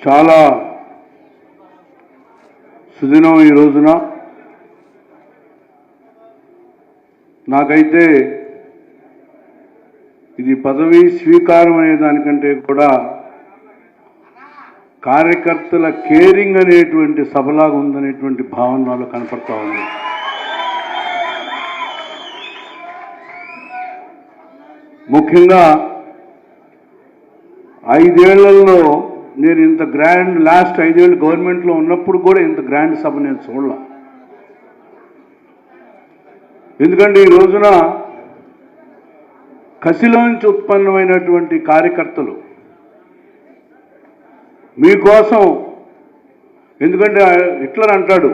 చాలా సుదినం ఈ రోజున. నాకైతే ఇది పదవి స్వీకారం అనే దానికంటే కూడా కార్యకర్తల కేరింగ్ అనేటువంటి సభలాగా ఉందనేటువంటి భావన నాలో కనపడతా ఉంది. ముఖ్యంగా 5 ఏళ్లలో నేను ఇంత గ్రాండ్, లాస్ట్ 5 ఏళ్ళు గవర్నమెంట్లో ఉన్నప్పుడు కూడా ఇంత గ్రాండ్ సభ నేను చూడలే. ఎందుకంటే ఈ రోజున కసిలోంచి ఉత్పన్నమైనటువంటి కార్యకర్తలు మీకోసం, ఎందుకంటే హిట్లర్ అంటాడు,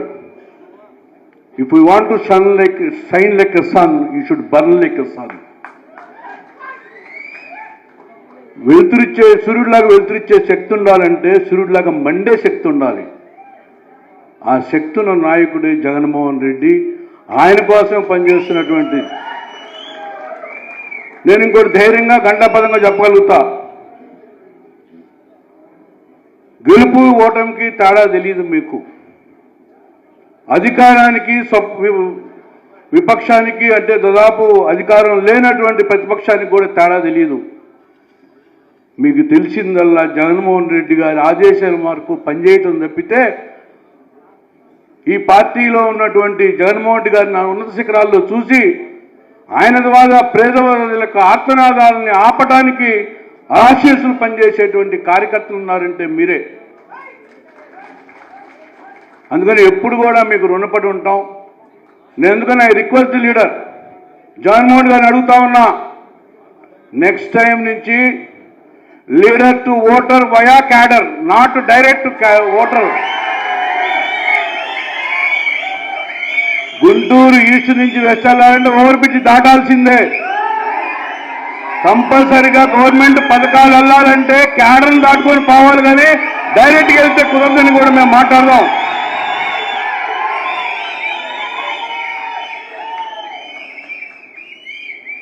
if you want to shine like a sun you should burn like a sun. వెలుతురిచ్చే సూర్యుడిలాగా వెలుతురిచ్చే శక్తి ఉండాలంటే సూర్యుడిలాగా మండే శక్తి ఉండాలి. ఆ శక్తి ఉన్న నాయకుడే జగన్మోహన్ రెడ్డి. ఆయన కోసం పనిచేస్తున్నటువంటి నేను ఇంకోటి ధైర్యంగా గంటాపదంగా చెప్పగలుగుతా, గెలుపు ఓటమికి తేడా తెలియదు మీకు. అధికారానికి విపక్షానికి, అంటే దాదాపు అధికారం లేనటువంటి ప్రతిపక్షానికి కూడా తేడా తెలియదు. మీకు తెలిసిందల్లా జగన్మోహన్ రెడ్డి గారి ఆదేశాల మేరకు పనిచేయటం తప్పితే ఈ పార్టీలో ఉన్నటువంటి జగన్మోహన్ రెడ్డి గారిని ఉన్నత శిఖరాల్లో చూసి ఆయన ద్వారా పేదవాళ్ళ ఆత్మనాదాలని ఆపటానికి ఆశీస్సులు పనిచేసేటువంటి కార్యకర్తలు ఉన్నారంటే మీరే. అందుకని ఎప్పుడు కూడా మీకు రుణపడి ఉంటాం. నేను ఎందుకని I request the leader Jaganmohan గారిని అడుగుతా ఉన్నా, నెక్స్ట్ టైం నుంచి leader to voter via cadre, not direct voter. Guntur east నుంచి వెస్ట్ వెళ్ళాలంటే ఓవర్ బ్రిడ్జ్ దాటాల్సిందే. కంపల్సరిగా గవర్నమెంట్ పథకాలు వెళ్ళాలంటే క్యాడర్ని దాటుకొని పోవాలి, కానీ డైరెక్ట్గా వెళ్తే కుదరదని కూడా మేము మాట్లాడదాం.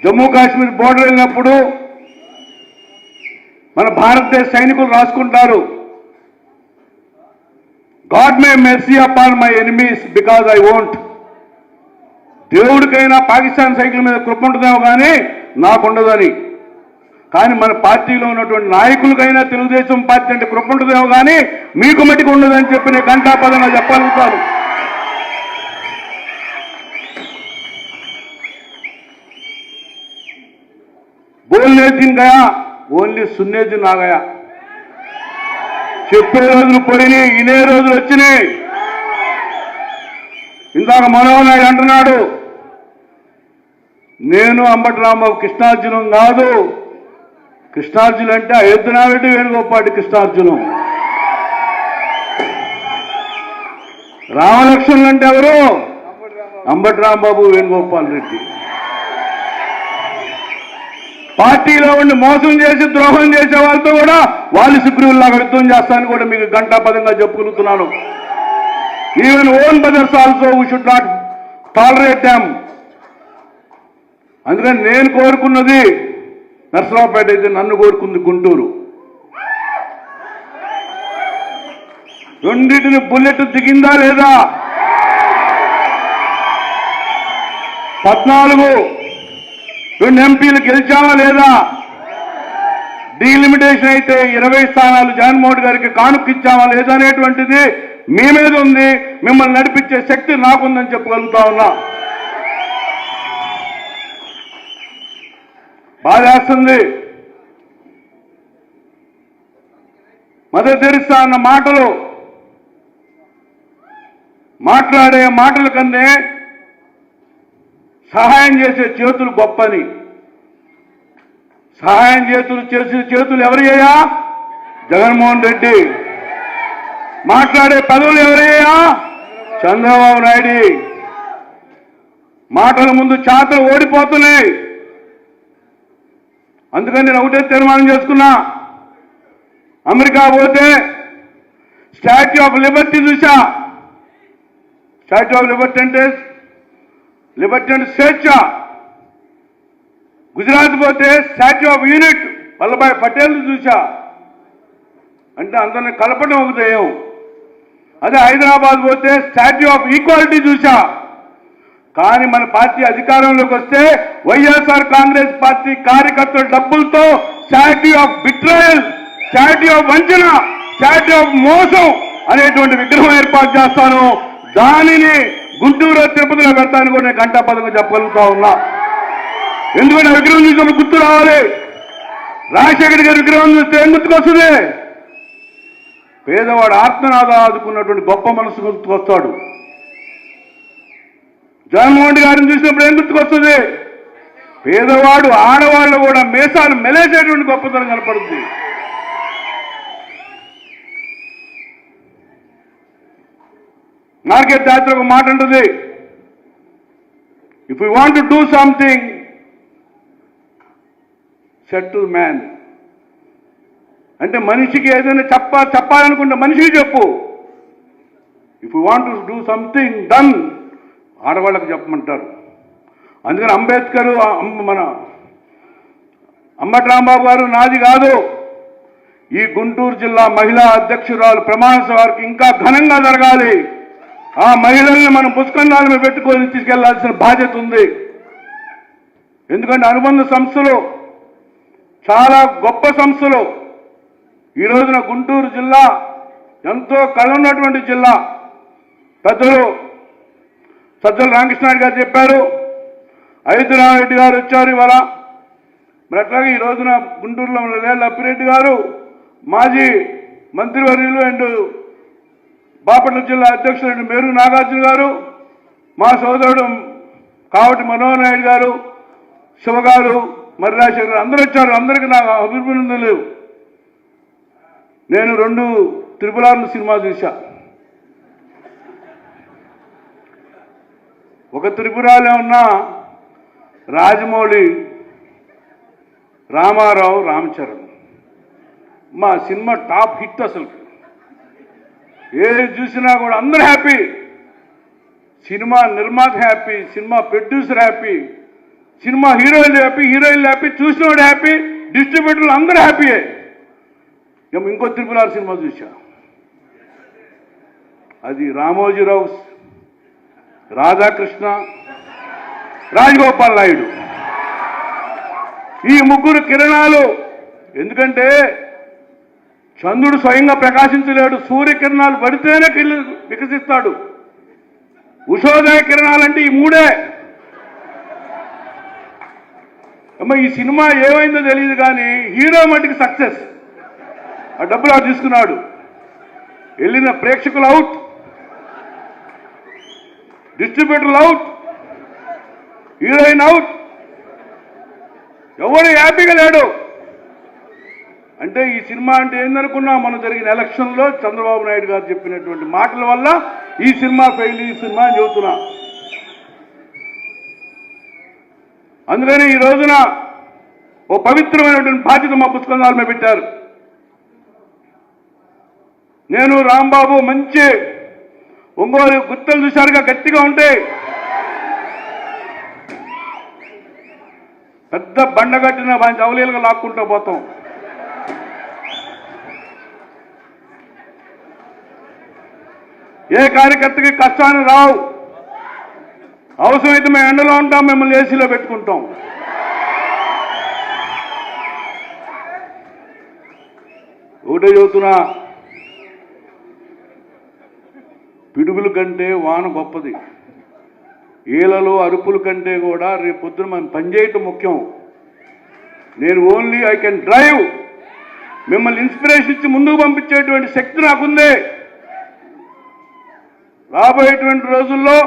జమ్మూ కాశ్మీర్ బోర్డర్ వెళ్ళినప్పుడు మన భారతదేశ సైనికులు రాసుకుంటారు, God may mercy upon my enemies because I won't. దేవుడికైనా పాకిస్తాన్ సైకిల్ మీద కృప ఉంటుందేమో కానీ నాకుండదని. కానీ మన పార్టీలో ఉన్నటువంటి నాయకులకైనా తెలుగుదేశం పార్టీ అంటే కృప ఉంటుందేమో కానీ మీకు మట్టికి ఉండదని చెప్పి నేను గంటాపదంగా చెప్పగలుగుతాను. బోల్నే దిన్ గయా ఓన్లీ సున్నే దిన్ ఆ గయా. చెప్పే రోజులు పోయినాయి, ఇనే రోజులు వచ్చినాయి. ఇందాక మనోహర్ నాయుడు అంటున్నాడు, నేను అంబటి రాంబాబు కృష్ణార్జునం కాదు. కృష్ణార్జునం అంటే అయోధ్యనారెడ్డి వేణుగోపాటి కృష్ణార్జునం. రామలక్ష్మణులు అంటే ఎవరు? అంబటి రాంబాబు వేణుగోపాల్ రెడ్డి. పార్టీలో ఉండి మోసం చేసి ద్రోహం చేసే వాళ్ళతో కూడా వాళ్ళు సుగ్రీవుల్లాగా యుద్ధం చేస్తానని కూడా మీకు గంటాపదంగా చెప్పుకుంటున్నాను. Even own brothers also we should not tolerate them. అందుకని నేను కోరుకున్నది నర్సరావుపేట అయితే, నన్ను కోరుకుంది గుంటూరు. రెండింటిని బుల్లెట్ దిగిందా లేదా? 14 2 ఎంపీలు గెలిచామా లేదా? డీలిమిటేషన్ అయితే 20 స్థానాలు జగన్మోహన్ గారికి కానుక్కిచ్చామా లేదా అనేటువంటిది మీ మీద ఉంది. మిమ్మల్ని నడిపించే శక్తి నాకుందని చెప్పగలుగుతా ఉన్నా. బాధేస్తుంది. మదర్ తెరిసా అన్న మాటలు, మాట్లాడే మాటల కన్నే సహాయం చేసే చేతులు గొప్పని. సహాయం చేసే చేతులు ఎవరయ్యా? జగన్మోహన్ రెడ్డి. మాట్లాడే పదవులు ఎవరయ్యా? చంద్రబాబు నాయుడు. మాటల ముందు చాతలు ఓడిపోతున్నాయి. అందుకని నేను ఒకటే తీర్మానం చేసుకున్నా, అమెరికా పోతే స్టాచ్యూ ఆఫ్ లిబర్టీ చూసా. స్టాచ్యూ ఆఫ్ లిబర్టీ అంటే స్వేచ్ఛ. గుజరాత్ పోతే statue of unit Vallabhbhai Patel చూసా. అంటే అందరిని కలపడం ఒక ధ్యేయం. అదే హైదరాబాద్ పోతే స్టాట్యూ ఆఫ్ ఈక్వాలిటీ చూసా. కానీ మన పార్టీ అధికారంలోకి వస్తే వైఎస్ఆర్ కాంగ్రెస్ పార్టీ కార్యకర్తల డబ్బులతో స్టాట్యూ ఆఫ్ బిట్రాయల్, స్టాట్యూ ఆఫ్ వంచన, స్టాట్యూ ఆఫ్ మోసం అనేటువంటి విగ్రహం ఏర్పాటు చేస్తాను. దానిని గుంటూరు తిరుపతిలో పెడతాను కూడా నేను గంటాపదంగా చెప్పగలుగుతా ఉన్నా. ఎందుకంటే విగ్రహం చూసినప్పుడు గుర్తు రావాలి. రాజశేఖర్ గారి విగ్రహం చూస్తే ఏం గుర్తుకొస్తుంది? పేదవాడు ఆత్మనాథ ఆదుకున్నటువంటి గొప్ప మనసు గుర్తుకొస్తాడు. జగన్మోహన్ రెడ్డి గారిని చూసినప్పుడు ఏం గుర్తుకొస్తుంది? పేదవాడు ఆడవాళ్ళు కూడా మేసాలు మెలేసేటువంటి గొప్పతనం కనపడుతుంది. నాకే జాతర ఒక మాట ఉంటుంది, if you want to do something set to man. అంటే మనిషికి ఏదైనా చెప్పాలనుకుంటే మనిషికి చెప్పు. If you want to do something done ఆడవాళ్ళకి చెప్పమంటారు. అందుకని అంబేద్కర్ మన అంబటి రాంబాబు గారు నాది కాదు, ఈ గుంటూరు జిల్లా మహిళా అధ్యక్షురాలు ప్రమాణ వారికి ఇంకా ఘనంగా జరగాలి. ఆ మహిళల్ని మనం పుష్కందాల మీద పెట్టుకొని తీసుకెళ్లాల్సిన బాధ్యత ఉంది. ఎందుకంటే అనుబంధ సంస్థలు చాలా గొప్ప సంస్థలు. ఈ రోజున గుంటూరు జిల్లా ఎంతో కళన్నటువంటి జిల్లా. పెద్దలు సజ్జల రామకృష్ణారెడ్డి గారు చెప్పారు, అయోధ్యనారెడ్డి గారు వచ్చారు ఇవాళ. మరి అట్లాగే ఈ రోజున గుంటూరులో లేళ్ల అప్పిరెడ్డి గారు మాజీ మంత్రివర్యులు అండ్ బాపట్ల జిల్లా అధ్యక్షుడు మేరు నాగార్జున గారు, మా సోదరుడు కావటి మనోహర్ నాయుడు గారు, శివ గారు, మరి రాజశేఖర్ అందరూ వచ్చారు. అందరికీ నాకు అభినందనలు లేవు. నేను 2 త్రిపురాలు సినిమా చూశా. ఒక త్రిపురాలో ఉన్న రాజమౌళి, రామారావు, రామచరణ్. మా సినిమా టాప్ హిట్. అసలు ఏది చూసినా కూడా అందరూ హ్యాపీ. సినిమా నిర్మాత happy, cinema producer happy, cinema హీరోయిన్లు హ్యాపీ, చూసినవాడు హ్యాపీ, డిస్ట్రిబ్యూటర్లు అందరూ హ్యాపీయే. ఇంకో త్రిపురాలు సినిమా చూసా. అది రామోజీరావు, రాధాకృష్ణ, రాజగోపాల్ నాయుడు, ఈ 3 కిరణాలు. ఎందుకంటే చంద్రుడు స్వయంగా ప్రకాశించలేడు, సూర్యకిరణాలు పడితేనే వికసిస్తాడు. ఉషోదయ కిరణాలంటే ఈ 3. అమ్మ ఈ సినిమా ఏమైందో తెలియదు కానీ హీరో మటుకు సక్సెస్. ఆ డబ్బులు తీసుకున్నాడు. వెళ్ళిన ప్రేక్షకులు అవుట్, డిస్ట్రిబ్యూటర్లు అవుట్, హీరోయిన్ అవుట్, ఎవరు హ్యాపీగా లేడు. అంటే ఈ సినిమా అంటే ఏందనుకున్నా, మనం జరిగిన ఎలక్షన్లో చంద్రబాబు నాయుడు గారు చెప్పినటువంటి మాటల వల్ల ఈ సినిమా ఫెయిల్, ఈ సినిమా అని చెబుతున్నా. అందుకని ఈ రోజున ఓ పవిత్రమైనటువంటి బాధ్యత మా పుస్తకాల మీద పెట్టారు. నేను రాంబాబు మంచి ఒంగోలు గుత్తలు చూశారుగా, గట్టిగా ఉంటాయి. పెద్ద బండగట్టిన మంచి అవలీలుగా లాక్కుంటూ పోతాం. ఏ కార్యకర్తకి కష్టాన్ని రావు. అవసరమైతే మేము ఎండలో ఉంటాం, మిమ్మల్ని ఏసీలో పెట్టుకుంటాం. ఒకటే చెబుతున్నా, పిడుగుల కంటే వాన గొప్పది. ఈలలో అరుపుల కంటే కూడా రేపు పొద్దున మనం పనిచేయటం ముఖ్యం. నేను ఓన్లీ ఐ కెన్ డ్రైవ్. మిమ్మల్ని ఇన్స్పిరేషన్ ఇచ్చి ముందుకు పంపించేటువంటి శక్తి నాకుంది. రాబోయేటువంటి రోజుల్లో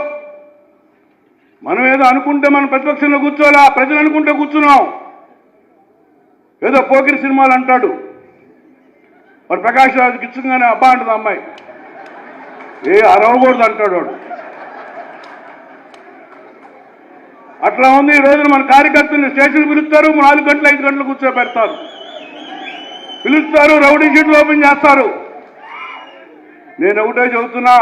మనం ఏదో అనుకుంటే మనం ప్రతిపక్షంలో కూర్చోవాలా, ప్రజలు అనుకుంటే కూర్చున్నాం. ఏదో పోకిరి సినిమాలు అంటాడు వాడు, ప్రకాష్ రాజుకి ఇచ్చగానే అబ్బా అంటుంది అమ్మాయి, ఏ అరవకూడదు అంటాడు వాడు. అట్లా ఉంది. ఈ రోజున మన కార్యకర్తలు స్టేషన్ పిలుస్తారు, 4 గంటలు 5 గంటలు కూర్చోబెడతారు, పిలుస్తారు, రౌడీ షీట్లు ఓపెన్ చేస్తారు. నేను ఒకటే చెబుతున్నా,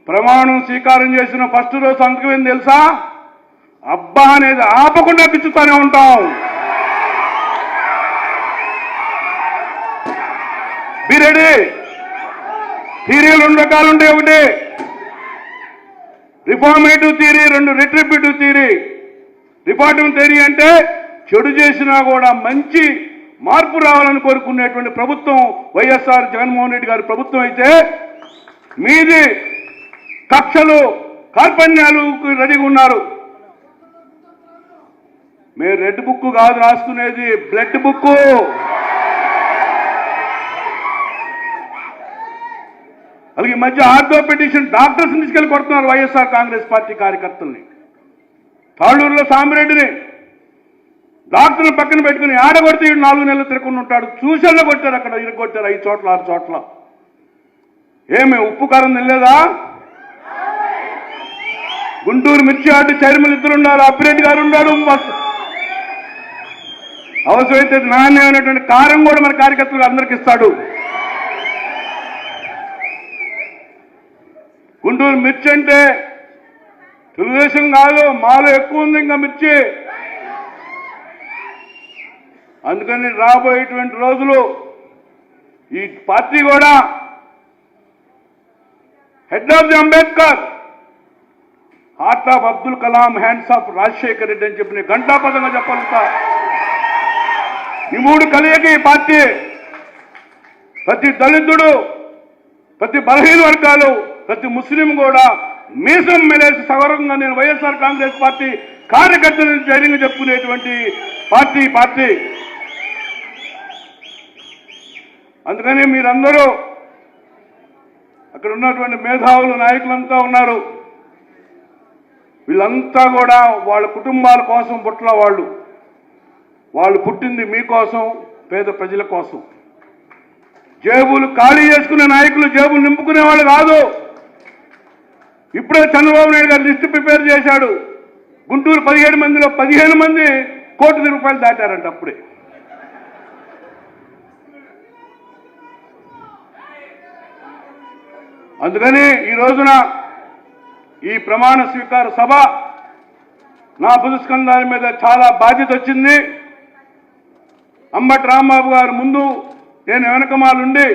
ప్రమాణం స్వీకారం చేసిన ఫస్ట్ రోజు సంతకం ఏంది తెలుసా? అబ్బా అనేది ఆపకుండా పిచ్చుతూనే ఉంటాం. Be ready. థియరీలు 2 రకాలు ఉంటాయి. ఒకటి reformative theory, 2 retributive theory. Reformative theory అంటే చెడు చేసినా కూడా మంచి మార్పు రావాలని కోరుకునేటువంటి ప్రభుత్వం వైఎస్ఆర్ జగన్మోహన్ రెడ్డి గారి ప్రభుత్వం అయితే, మీది కక్షలు కార్పణ్యాలు రెడీగా ఉన్నారు. మీరు రెడ్ బుక్ కాదు రాసుకునేది, బ్లడ్ బుక్. అలాగే ఈ మధ్య ఆర్థోపెడిషన్ డాక్టర్స్ తీసుకెళ్లి కొడుతున్నారు వైఎస్ఆర్ కాంగ్రెస్ పార్టీ కార్యకర్తల్ని. తాళ్ళూరులో సామిరెడ్డిని డాక్టర్ని పక్కన పెట్టుకుని ఆడగొడితే 4 నెలలు తిరగకుండా ఉంటాడు. చూసల్లో కొట్టారు, అక్కడ ఇరగొట్టారు 5 చోట్ల 6 చోట్ల. ఏమి ఉప్పు కారం తినలేదా? గుంటూరు మిర్చి ఆర్డు చైర్మన్ 2 ఉన్నారు, అప్పిరెడ్డి గారు ఉన్నాడు. అవసరమైతే నాణ్యమైనటువంటి కారం కూడా మన కార్యకర్తలకు అందరికి ఇస్తాడు. గుంటూరు మిర్చి అంటే తెలుగుదేశం కాదు, మాలో ఎక్కువ ఉంది ఇంకా మిర్చి. అందుకని రాబోయేటువంటి రోజులు ఈ పార్టీ కూడా head of the Ambedkar, heart of Abdul Kalam, hands of Rajasekhar Reddy అని చెప్పి ఘంటాపదంగా చెప్పాలంట. ఈ 3 కలియక ఈ పార్టీ ప్రతి దళితుడు, ప్రతి బలహీన వర్గాలు, ప్రతి ముస్లిం కూడా మీసం మెలేసి సగౌరవంగా నేను వైఎస్ఆర్ కాంగ్రెస్ పార్టీ కార్యకర్తలను ధైర్యంగా చెప్పుకునేటువంటి పార్టీ. అందుకని మీరందరూ అక్కడ ఉన్నటువంటి మేధావులు నాయకులంతా ఉన్నారు. వీళ్ళంతా కూడా వాళ్ళ కుటుంబాల కోసం పుట్ల వాళ్ళు పుట్టింది మీకోసం, పేద ప్రజల కోసం. జేబులు ఖాళీ చేసుకునే నాయకులు జేబులు నింపుకునే వాళ్ళు కాదు. ఇప్పుడే చంద్రబాబు నాయుడు గారు లిస్టు ప్రిపేర్ చేశాడు. గుంటూరు 17 మందిలో 15 మంది ₹1 కోటి దాటారంట అప్పుడే. అందుకని ఈ రోజున ఈ ప్రమాణ స్వీకార సభ నా భుజస్కంధాల మీద చాలా బాధ్యత వచ్చింది. అంబటి రాంబాబు గారు ముందు, నేను వెనకమాలుండి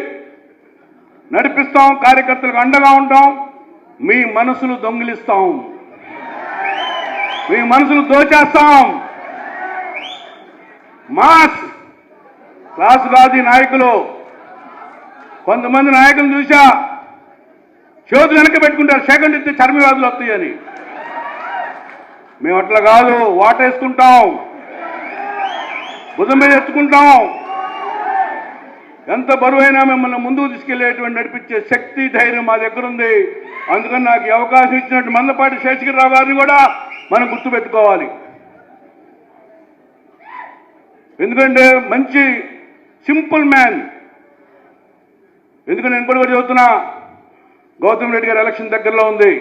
నడిపిస్తాం, కార్యకర్తలకు అండగా ఉంటాం. మీ మనసులు దొంగిలిస్తాం, మీ మనసులు దోచేస్తాం. మాస్ క్లాసు కాదు నాయకులు. కొంతమంది నాయకులు చూసా చేతులు వెనక పెట్టుకుంటారు, సెకండ్ ఇస్తే చర్మవ్యాధులు వస్తాయని. మేము అట్లా కాదు, వాటేసుకుంటాం, భుజం మీద ఎత్తుకుంటాం. ఎంత బరువైనా మిమ్మల్ని ముందుకు తీసుకెళ్లేటువంటి నడిపించే శక్తి, ధైర్యం మా దగ్గర ఉంది. అందుకని నాకు ఈ అవకాశం ఇచ్చినట్టు మందపాటి శేషగిరిరావు గారిని కూడా మనం గుర్తుపెట్టుకోవాలి. ఎందుకంటే మంచి సింపుల్ మ్యాన్. ఎందుకంటే నేను కూడా చెబుతున్నా, గౌతమ్ రెడ్డి గారి ఎలక్షన్ దగ్గరలో ఉంది.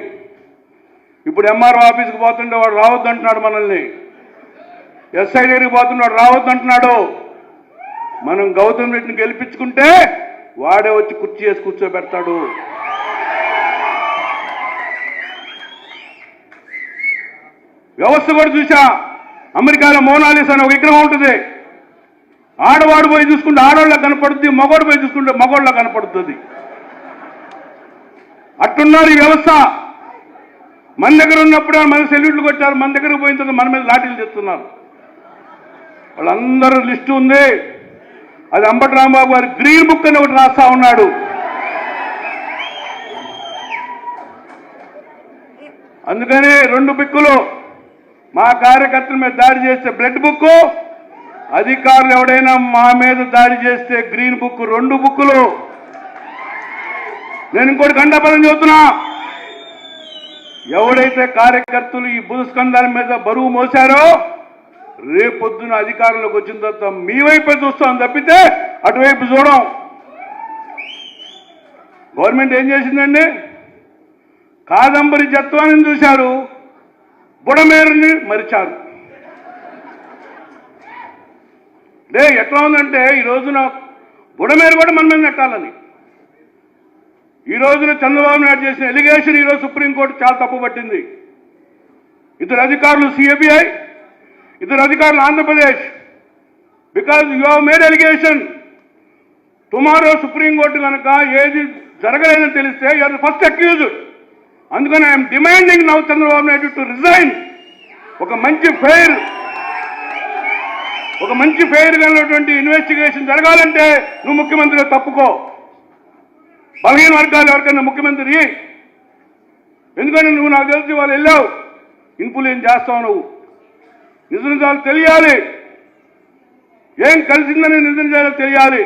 ఇప్పుడు ఎంఆర్ఓ ఆఫీస్కి పోతుంటే వాడు రావద్దు అంటున్నాడు మనల్ని. ఎస్ఐ దగ్గరికి పోతున్నాడు రావద్దు అంటున్నాడు. మనం గౌతమ్ రెడ్డిని గెలిపించుకుంటే వాడే వచ్చి కుర్చీ వేసి కూర్చోబెడతాడు. వ్యవస్థ కూడా చూసా, అమెరికాలో మోనాలిసా అని ఒక విగ్రహం ఉంటుంది. ఆడవాడు పోయి చూసుకుంటే ఆడవాళ్ళకి కనపడుతుంది, మగవాడు పోయి చూసుకుంటే మగవాళ్ళకి కనపడుతుంది. అట్టున్నారు ఈ వ్యవస్థ. మన దగ్గర ఉన్నప్పుడు మన సెల్యూట్లు కొట్టారు, మన దగ్గరకు పోయిన తర్వాత మన మీద లాఠీలు తెస్తున్నారు. వాళ్ళందరూ లిస్టు ఉంది. అది అంబటి రాంబాబు గారు గ్రీన్ బుక్ అని ఒకటి రాస్తా ఉన్నాడు. అందుకని 2 బుక్కులు. మా కార్యకర్తల మీద దాడి చేస్తే బ్లడ్ బుక్, అధికారులు ఎవడైనా మా మీద దాడి చేస్తే గ్రీన్ బుక్. 2 బుక్కులు. నేను ఇంకోటి గండాపదం చెబుతున్నా, ఎవడైతే కార్యకర్తలు ఈ భుజస్కంధాల మీద బరువు మోసారో రేపొద్దున అధికారంలోకి వచ్చిన తర్వాత మీ వైపే చూస్తాం తప్పితే అటువైపు చూడం. గవర్నమెంట్ ఏం చేసిందండి? కాదంబరి జత్వాన్ని చూశారు, బుడమేరుని మరిచారు. ఎట్లా ఉందంటే ఈ రోజున బుడమేరు కూడా మన మీద నెట్టాలని. ఈ రోజున చంద్రబాబు నాయుడు చేసిన ఎలిగేషన్ ఈరోజు సుప్రీంకోర్టు చాలా తప్పు పట్టింది. 2 అధికారులు సిబిఐ, 2 అధికారులు Andhra Pradesh. Because you have made allegation tomorrow supreme court కనుక ఏది జరగలేదని తెలిస్తే యూఆర్ ద ఫస్ట్ అక్యూజ్డ్. అందుకని I'm demanding now Chandrababu Naidu to resign. ఒక మంచి ఫెయిర్ కలిగినటువంటి ఇన్వెస్టిగేషన్ జరగాలంటే నువ్వు ముఖ్యమంత్రిగా తప్పుకో. బలహీన వర్గాలు ఎవరికైనా ముఖ్యమంత్రి, ఎందుకంటే నువ్వు నాకు తెలిసి వాళ్ళు వెళ్ళావు, ఇన్ఫ్లుయెన్స్ చేస్తావు. నువ్వు నిజాలు తెలియాలి, ఏం కలిసిందని నిజాలు తెలియాలి.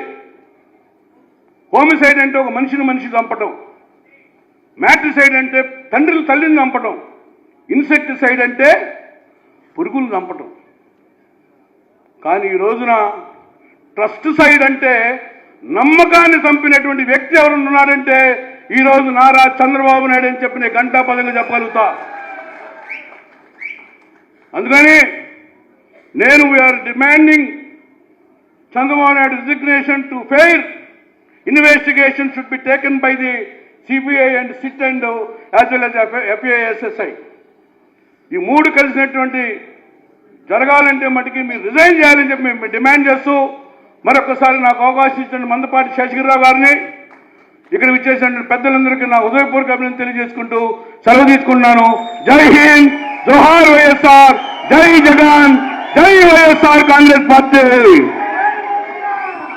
హోమిసైడ్ అంటే ఒక మనిషి చంపటం, మ్యాట్రిసైడ్ అంటే తండ్రులు తల్లిని చంపటం, ఇన్సెక్టిసైడ్ అంటే పురుగులు చంపటం. కానీ ఈ రోజున ట్రస్ట్ సైడ్ అంటే నమ్మకాన్ని చంపినటువంటి వ్యక్తి ఎవరు ఉన్నారంటే ఈరోజు నారా చంద్రబాబు నాయుడు అని చెప్పి నేను ఘంటాపదంగా చెప్పగలుగుతా. అందుకని నేను we're demanding Chandrababu Naidu resignation to fair investigation should be taken by the CBI and SIT and as well as FASSI. ఈ మూడు కలిసినటువంటి జరగాలంటే మటుకి మీరు రిజైన్ చేయాలని చెప్పి మేము డిమాండ్ చేస్తూ మరొకసారి నాకు అవకాశం ఇచ్చిన మందపాటి శేషగిరిరావు గారిని, ఇక్కడ విచ్చేసిన పెద్దలందరికీ నా హృదయపూర్వక అభినందన తెలియజేసుకుంటూ సెలవు తీసుకుంటున్నాను. జై హింద్, జోహార్ వైఎస్ఆర్, జై జగన్, జై వైఎస్ఆర్ కాంగ్రెస్ పార్టీ.